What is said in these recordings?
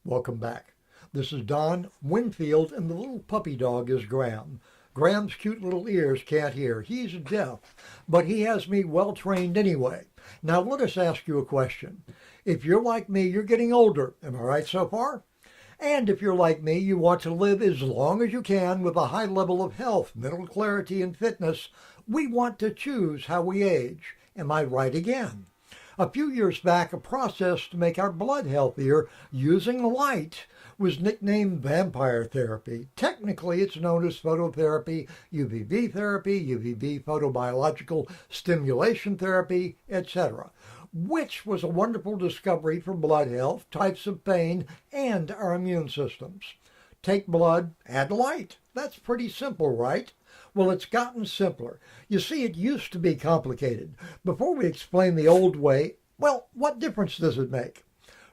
Welcome back. This is Don Winfield, and the little puppy dog is Graham. Graham's cute little ears can't hear. He's deaf, but he has me well trained anyway. Now let us ask you a question. If you're like me, you're getting older. Am I right so far? And if you're like me, you want to live as long as you can with a high level of health, mental clarity, and fitness. We want to choose how we age. Am I right again? A few years back, a process to make our blood healthier using light was nicknamed vampire therapy. Technically, it's known as phototherapy, UVB therapy, UVB photobiological stimulation therapy, etc., which was a wonderful discovery for blood health, types of pain, and our immune systems. Take blood, add light. That's pretty simple, right? Well, it's gotten simpler. You see, it used to be complicated. Before we explain the old way, well, what difference does it make?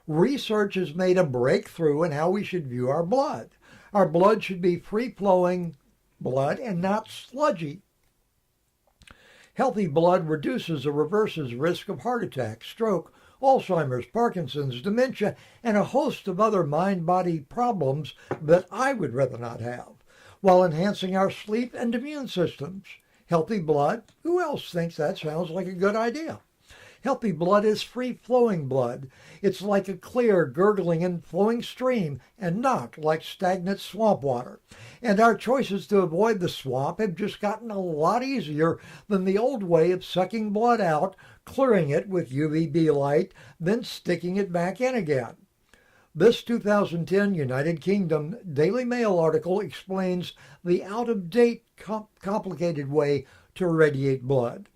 Research has made a breakthrough in how we should view our blood. Our blood should be free-flowing blood and not sludgy. Healthy blood reduces or reverses risk of heart attack, stroke, Alzheimer's, Parkinson's, dementia, and a host of other mind-body problems that I would rather not have, while enhancing our sleep and immune systems. Healthy blood? Who else thinks that sounds like a good idea? Healthy blood is free-flowing blood. It's like a clear, gurgling, and flowing stream, and not like stagnant swamp water. And our choices to avoid the swamp have just gotten a lot easier than the old way of sucking blood out, clearing it with UVB light, then sticking it back in again. This 2010 United Kingdom Daily Mail article explains the out-of-date, complicated way to irradiate blood.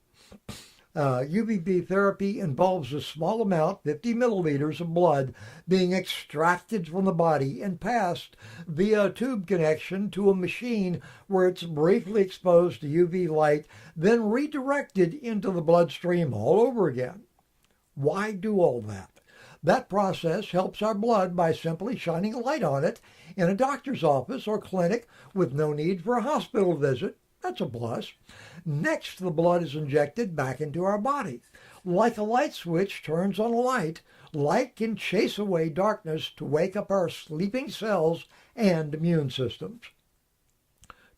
UVB therapy involves a small amount, 50 milliliters of blood, being extracted from the body and passed via a tube connection to a machine where it's briefly exposed to UV light, then redirected into the bloodstream all over again. Why do all that? That process helps our blood by simply shining a light on it in a doctor's office or clinic with no need for a hospital visit. That's a plus. Next, the blood is injected back into our body. Like a light switch turns on a light, light can chase away darkness to wake up our sleeping cells and immune systems.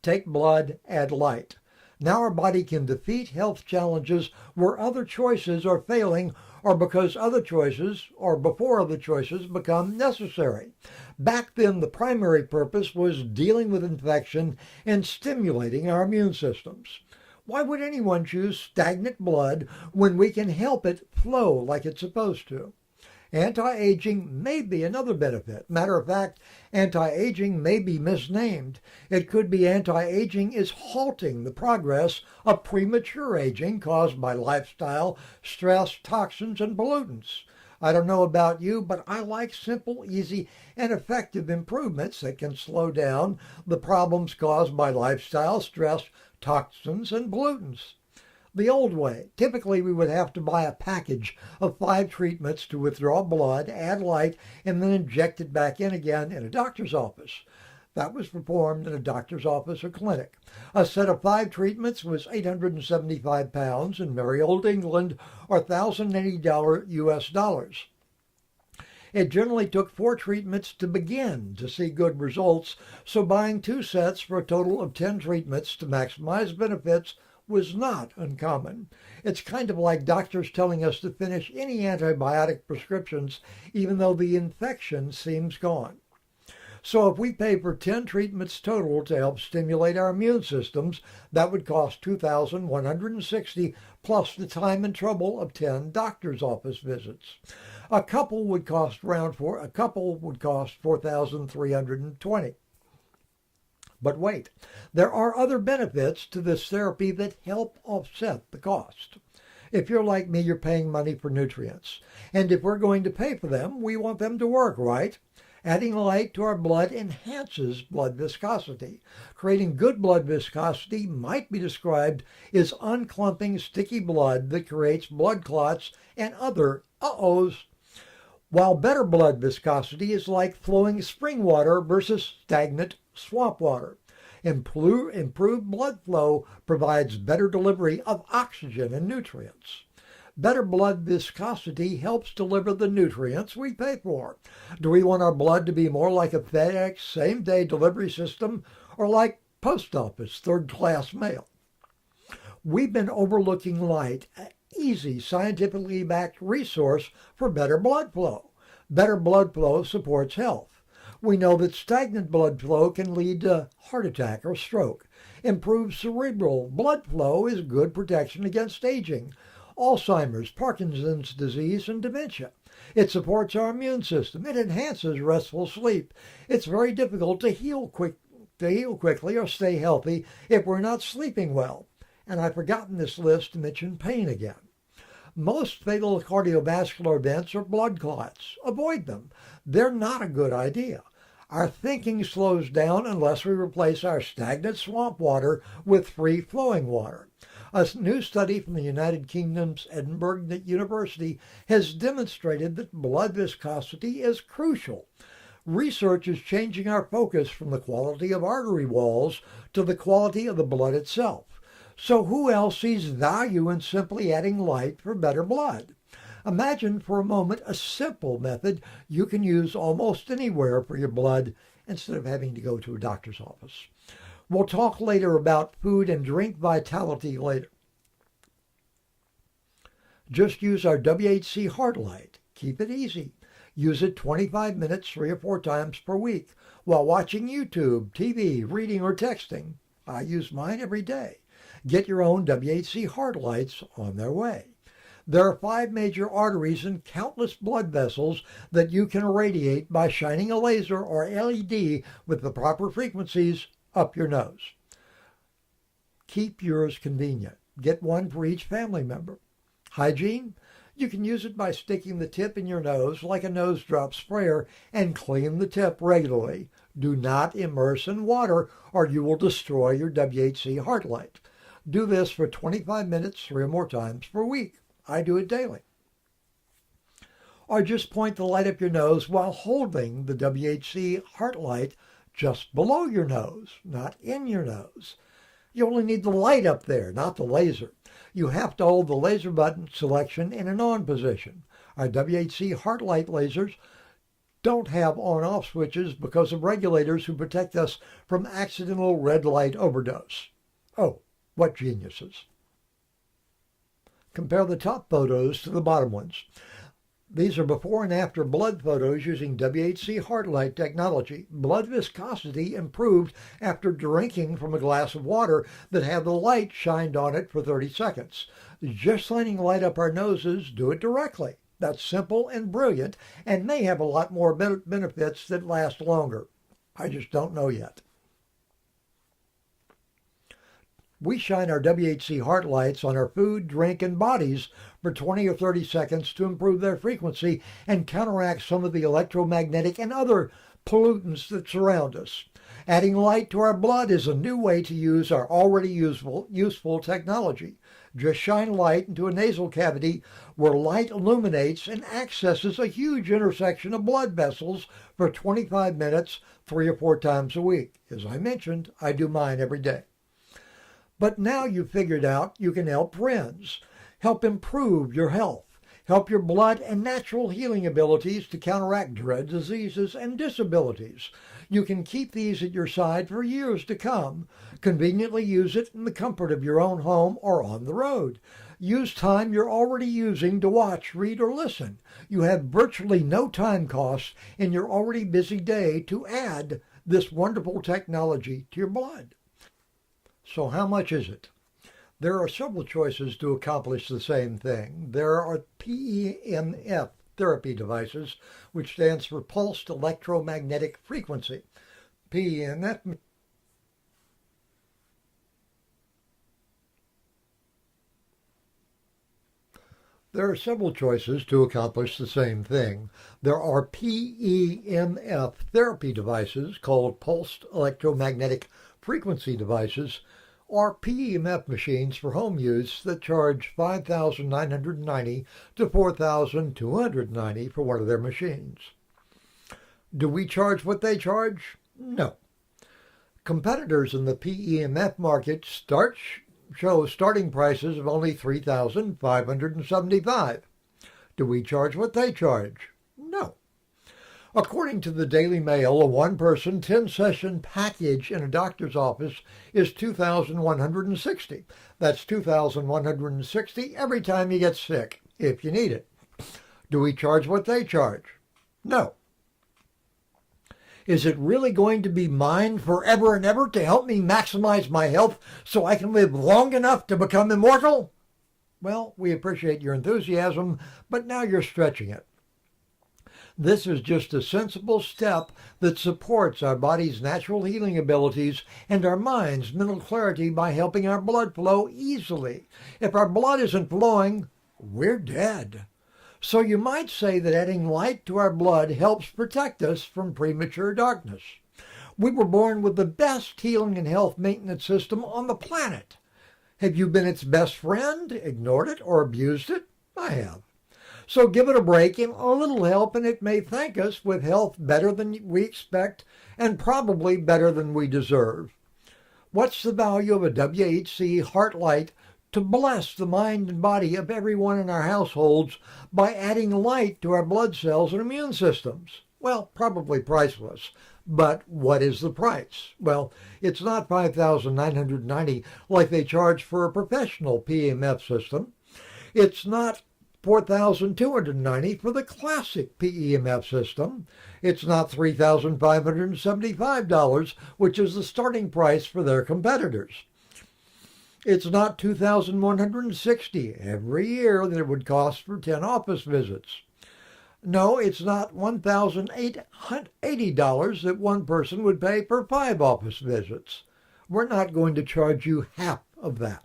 Take blood, add light. Now our body can defeat health challenges where other choices are failing or because other choices or before other choices become necessary. Back then, the primary purpose was dealing with infection and stimulating our immune systems. Why would anyone choose stagnant blood when we can help it flow like it's supposed to? Anti-aging may be another benefit. Matter of fact, anti-aging may be misnamed. It could be anti-aging is halting the progress of premature aging caused by lifestyle, stress, toxins, and pollutants. I don't know about you, but I like simple, easy, and effective improvements that can slow down the problems caused by lifestyle, stress, toxins, and pollutants. The old way, typically we would have to buy a package of 5 treatments to withdraw blood, add light, and then inject it back in again in a doctor's office. That was performed in a doctor's office or clinic. A set of 5 treatments was £875 in merry old England, or $1,080 US dollars. It generally took 4 treatments to begin to see good results, so buying 2 sets for a total of 10 treatments to maximize benefits was not uncommon. It's kind of like doctors telling us to finish any antibiotic prescriptions even though the infection seems gone. So if we pay for 10 treatments total to help stimulate our immune systems, that would cost $2,160 plus the time and trouble of 10 doctor's office visits. A couple would cost $4,320. But wait, there are other benefits to this therapy that help offset the cost. If you're like me, you're paying money for nutrients. And if we're going to pay for them, we want them to work, right? Adding light to our blood enhances blood viscosity. Creating good blood viscosity might be described as unclumping sticky blood that creates blood clots and other uh-ohs. While better blood viscosity is like flowing spring water versus stagnant swamp water. Improved blood flow provides better delivery of oxygen and nutrients. Better blood viscosity helps deliver the nutrients we pay for. Do we want our blood to be more like a FedEx same-day delivery system or like post office third-class mail? We've been overlooking light, an easy scientifically backed resource for better blood flow. Better blood flow supports health. We know that stagnant blood flow can lead to heart attack or stroke. Improved cerebral blood flow is good protection against aging, Alzheimer's, Parkinson's disease, and dementia. It supports our immune system. It enhances restful sleep. It's very difficult to heal quickly or stay healthy if we're not sleeping well. And I've forgotten this list to mention pain again. Most fatal cardiovascular events are blood clots. Avoid them. They're not a good idea. Our thinking slows down unless we replace our stagnant swamp water with free-flowing water. A new study from the United Kingdom's Edinburgh University has demonstrated that blood viscosity is crucial. Research is changing our focus from the quality of artery walls to the quality of the blood itself. So who else sees value in simply adding light for better blood? Imagine for a moment a simple method you can use almost anywhere for your blood instead of having to go to a doctor's office. We'll talk later about food and drink vitality later. Just use our WHC Heart Light. Keep it easy. Use it 25 minutes 3 or 4 times per week while watching YouTube, TV, reading, or texting. I use mine every day. Get your own WHC Heart Lights on their way. There are 5 major arteries and countless blood vessels that you can irradiate by shining a laser or LED with the proper frequencies up your nose. Keep yours convenient. Get one for each family member. Hygiene? You can use it by sticking the tip in your nose like a nose drop sprayer and clean the tip regularly. Do not immerse in water or you will destroy your WHC Heart Light. Do this for 25 minutes 3 or more times per week. I do it daily. Or just point the light up your nose while holding the WHC Heart Light just below your nose, not in your nose. You only need the light up there, not the laser. You have to hold the laser button selection in an on position. Our WHC Heart Light lasers don't have on-off switches because of regulators who protect us from accidental red light overdose. Oh, what geniuses. Compare the top photos to the bottom ones. These are before and after blood photos using WHC Heart Light technology. Blood viscosity improved after drinking from a glass of water that had the light shined on it for 30 seconds. Just shining light up our noses, do it directly. That's simple and brilliant and may have a lot more benefits that last longer. I just don't know yet. We shine our WHC Heart Lights on our food, drink, and bodies for 20 or 30 seconds to improve their frequency and counteract some of the electromagnetic and other pollutants that surround us. Adding light to our blood is a new way to use our already useful technology. Just shine light into a nasal cavity where light illuminates and accesses a huge intersection of blood vessels for 25 minutes 3 or 4 times a week. As I mentioned, I do mine every day. But now you've figured out you can help friends, help improve your health, help your blood and natural healing abilities to counteract dread diseases and disabilities. You can keep these at your side for years to come. Conveniently use it in the comfort of your own home or on the road. Use time you're already using to watch, read, or listen. You have virtually no time costs in your already busy day to add this wonderful technology to your blood. So how much is it? There are several choices to accomplish the same thing. There are PEMF therapy devices, which stands for Pulsed Electromagnetic Frequency. PEMF There are several choices to accomplish the same thing. There are PEMF therapy devices called Pulsed Electromagnetic Frequency devices, or PEMF machines for home use that charge $5,990 to $4,290 for one of their machines. Do we charge what they charge? No. Competitors in the PEMF market start shows starting prices of only $3,575. Do we charge what they charge? No. According to the Daily Mail, a one-person 10-session package in a doctor's office is $2,160. That's $2,160 every time you get sick, if you need it. Do we charge what they charge? No. Is it really going to be mine forever and ever to help me maximize my health so I can live long enough to become immortal? Well, we appreciate your enthusiasm, but now you're stretching it. This is just a sensible step that supports our body's natural healing abilities and our mind's mental clarity by helping our blood flow easily. If our blood isn't flowing, we're dead. So you might say that adding light to our blood helps protect us from premature darkness. We were born with the best healing and health maintenance system on the planet. Have you been its best friend, ignored it, or abused it? I have. So give it a break and a little help, and it may thank us with health better than we expect and probably better than we deserve. What's the value of a WHC Heart Light to bless the mind and body of everyone in our households by adding light to our blood cells and immune systems? Well, probably priceless. But what is the price? Well, it's not $5,990 like they charge for a professional PEMF system. It's not $4,290 for the classic PEMF system. It's not $3,575, which is the starting price for their competitors. It's not $2,160 every year that it would cost for 10 office visits. No, it's not $1,880 that one person would pay for 5 office visits. We're not going to charge you half of that.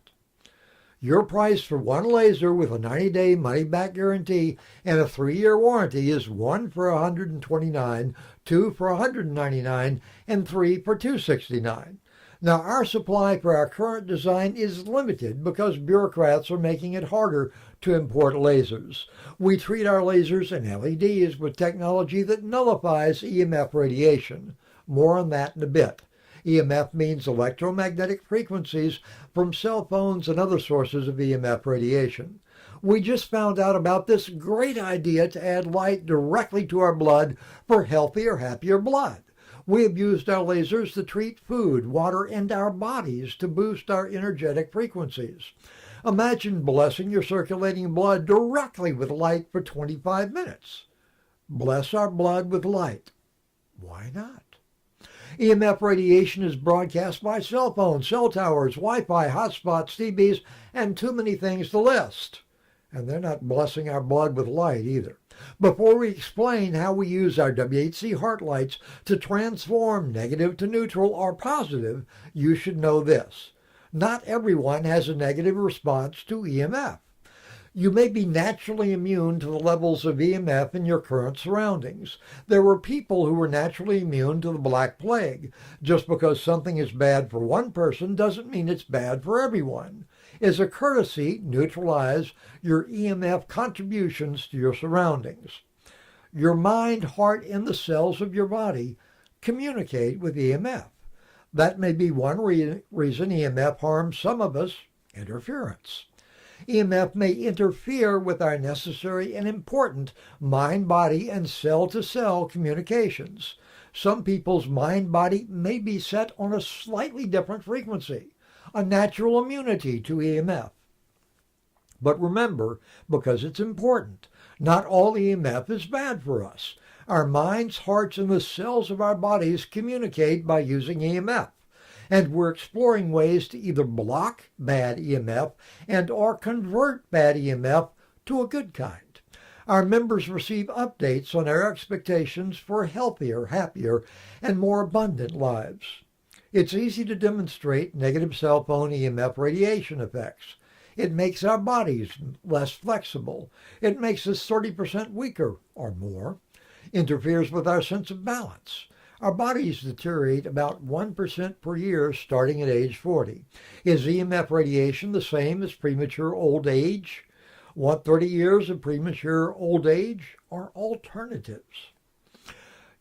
Your price for one laser with a 90-day money-back guarantee and a 3-year warranty is 1 for $129, 2 for $199, and 3 for $269. Now, our supply for our current design is limited because bureaucrats are making it harder to import lasers. We treat our lasers and LEDs with technology that nullifies EMF radiation. More on that in a bit. EMF means electromagnetic frequencies from cell phones and other sources of EMF radiation. We just found out about this great idea to add light directly to our blood for healthier, happier blood. We have used our lasers to treat food, water, and our bodies to boost our energetic frequencies. Imagine blessing your circulating blood directly with light for 25 minutes. Bless our blood with light. Why not? EMF radiation is broadcast by cell phones, cell towers, Wi-Fi, hotspots, TVs, and too many things to list. And they're not blessing our blood with light either. Before we explain how we use our WHC Heart Lights to transform negative to neutral or positive, you should know this. Not everyone has a negative response to EMF. You may be naturally immune to the levels of EMF in your current surroundings. There were people who were naturally immune to the Black Plague. Just because something is bad for one person doesn't mean it's bad for everyone. As a courtesy, neutralize your EMF contributions to your surroundings. Your mind, heart, and the cells of your body communicate with EMF. That may be one reason EMF harms some of us, interference. EMF may interfere with our necessary and important mind-body and cell-to-cell communications. Some people's mind-body may be set on a slightly different frequency, a natural immunity to EMF. But remember, because it's important, not all EMF is bad for us. Our minds, hearts, and the cells of our bodies communicate by using EMF. And we're exploring ways to either block bad EMF and or convert bad EMF to a good kind. Our members receive updates on our expectations for healthier, happier, and more abundant lives. It's easy to demonstrate negative cell phone EMF radiation effects. It makes our bodies less flexible. It makes us 30% weaker or more. Interferes with our sense of balance. Our bodies deteriorate about 1% per year starting at age 40. Is EMF radiation the same as premature old age? Want 30 years of premature old age or alternatives?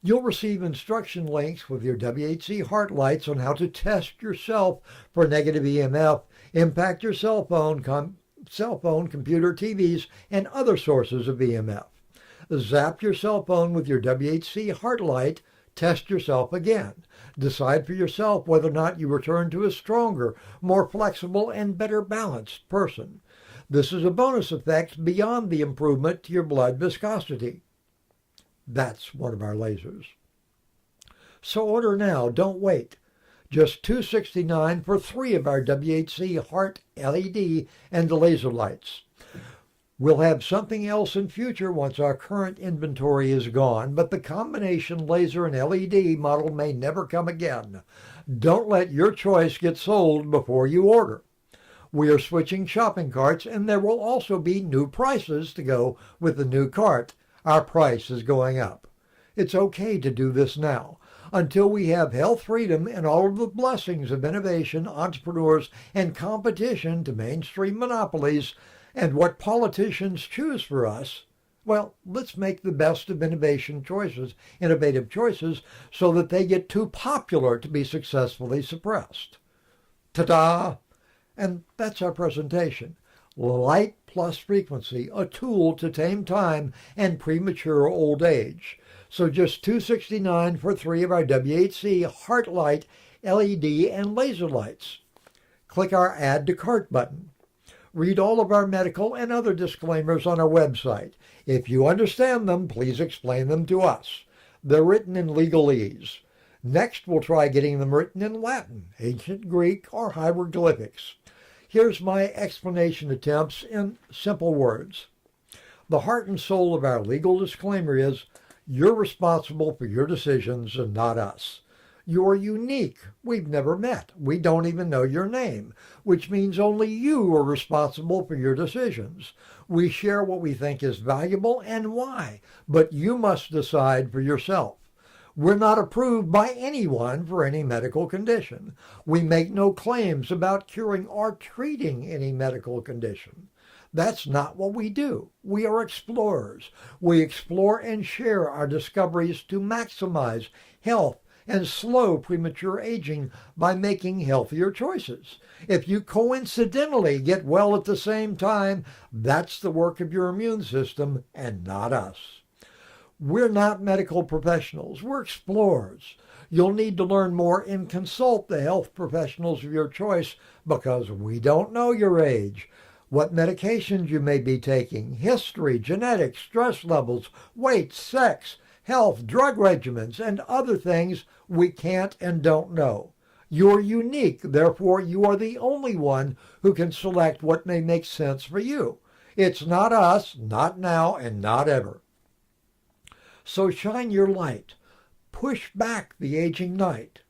You'll receive instruction links with your WHC Heart Lights on how to test yourself for negative EMF impact your cell phone, computer, TVs, and other sources of EMF. Zap your cell phone with your WHC heart light. Test yourself again. Decide for yourself whether or not you return to a stronger, more flexible, and better balanced person. This is a bonus effect beyond the improvement to your blood viscosity. That's one of our lasers. So order now, don't wait. Just $269 for 3 of our WHC heart LED and the laser lights. We'll have something else in future once our current inventory is gone, but the combination laser and LED model may never come again. Don't let your choice get sold before you order. We are switching shopping carts, and there will also be new prices to go with the new cart. Our price is going up. It's okay to do this now. Until we have health freedom and all of the blessings of innovation, entrepreneurs, and competition to mainstream monopolies, and what politicians choose for us, well, let's make the best of innovative choices, so that they get too popular to be successfully suppressed. Ta-da! And that's our presentation. Light plus frequency, a tool to tame time and premature old age. So just $269 for 3 of our WHC heart light, LED, and laser lights. Click our Add to Cart button. Read all of our medical and other disclaimers on our website. If you understand them, please explain them to us. They're written in legalese. Next, we'll try getting them written in Latin, ancient Greek, or hieroglyphics. Here's my explanation attempts in simple words. The heart and soul of our legal disclaimer is, you're responsible for your decisions and not us. You're unique. We've never met. We don't even know your name, which means only you are responsible for your decisions. We share what we think is valuable and why, but you must decide for yourself. We're not approved by anyone for any medical condition. We make no claims about curing or treating any medical condition. That's not what we do. We are explorers. We explore and share our discoveries to maximize health and slow premature aging by making healthier choices. If you coincidentally get well at the same time, that's the work of your immune system and not us. We're not medical professionals. We're explorers. You'll need to learn more and consult the health professionals of your choice, because we don't know your age, what medications you may be taking, history, genetics, stress levels, weight, sex, health, drug regimens, and other things we can't and don't know. You're unique, therefore you are the only one who can select what may make sense for you. It's not us, not now, and not ever. So shine your light. Push back the aging night.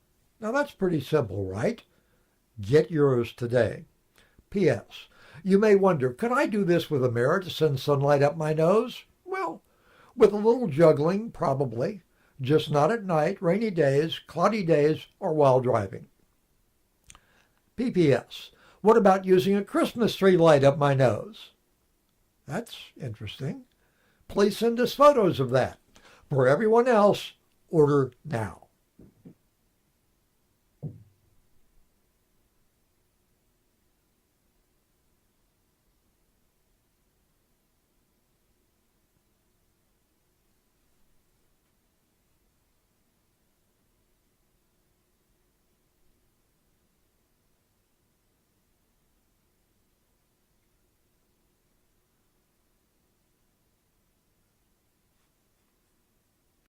Now that's pretty simple, right? Get yours today. P.S. You may wonder, could I do this with a mirror to send sunlight up my nose? Well, with a little juggling, probably. Just not at night, rainy days, cloudy days, or while driving. P.P.S. What about using a Christmas tree light up my nose? That's interesting. Please send us photos of that. For everyone else, order now.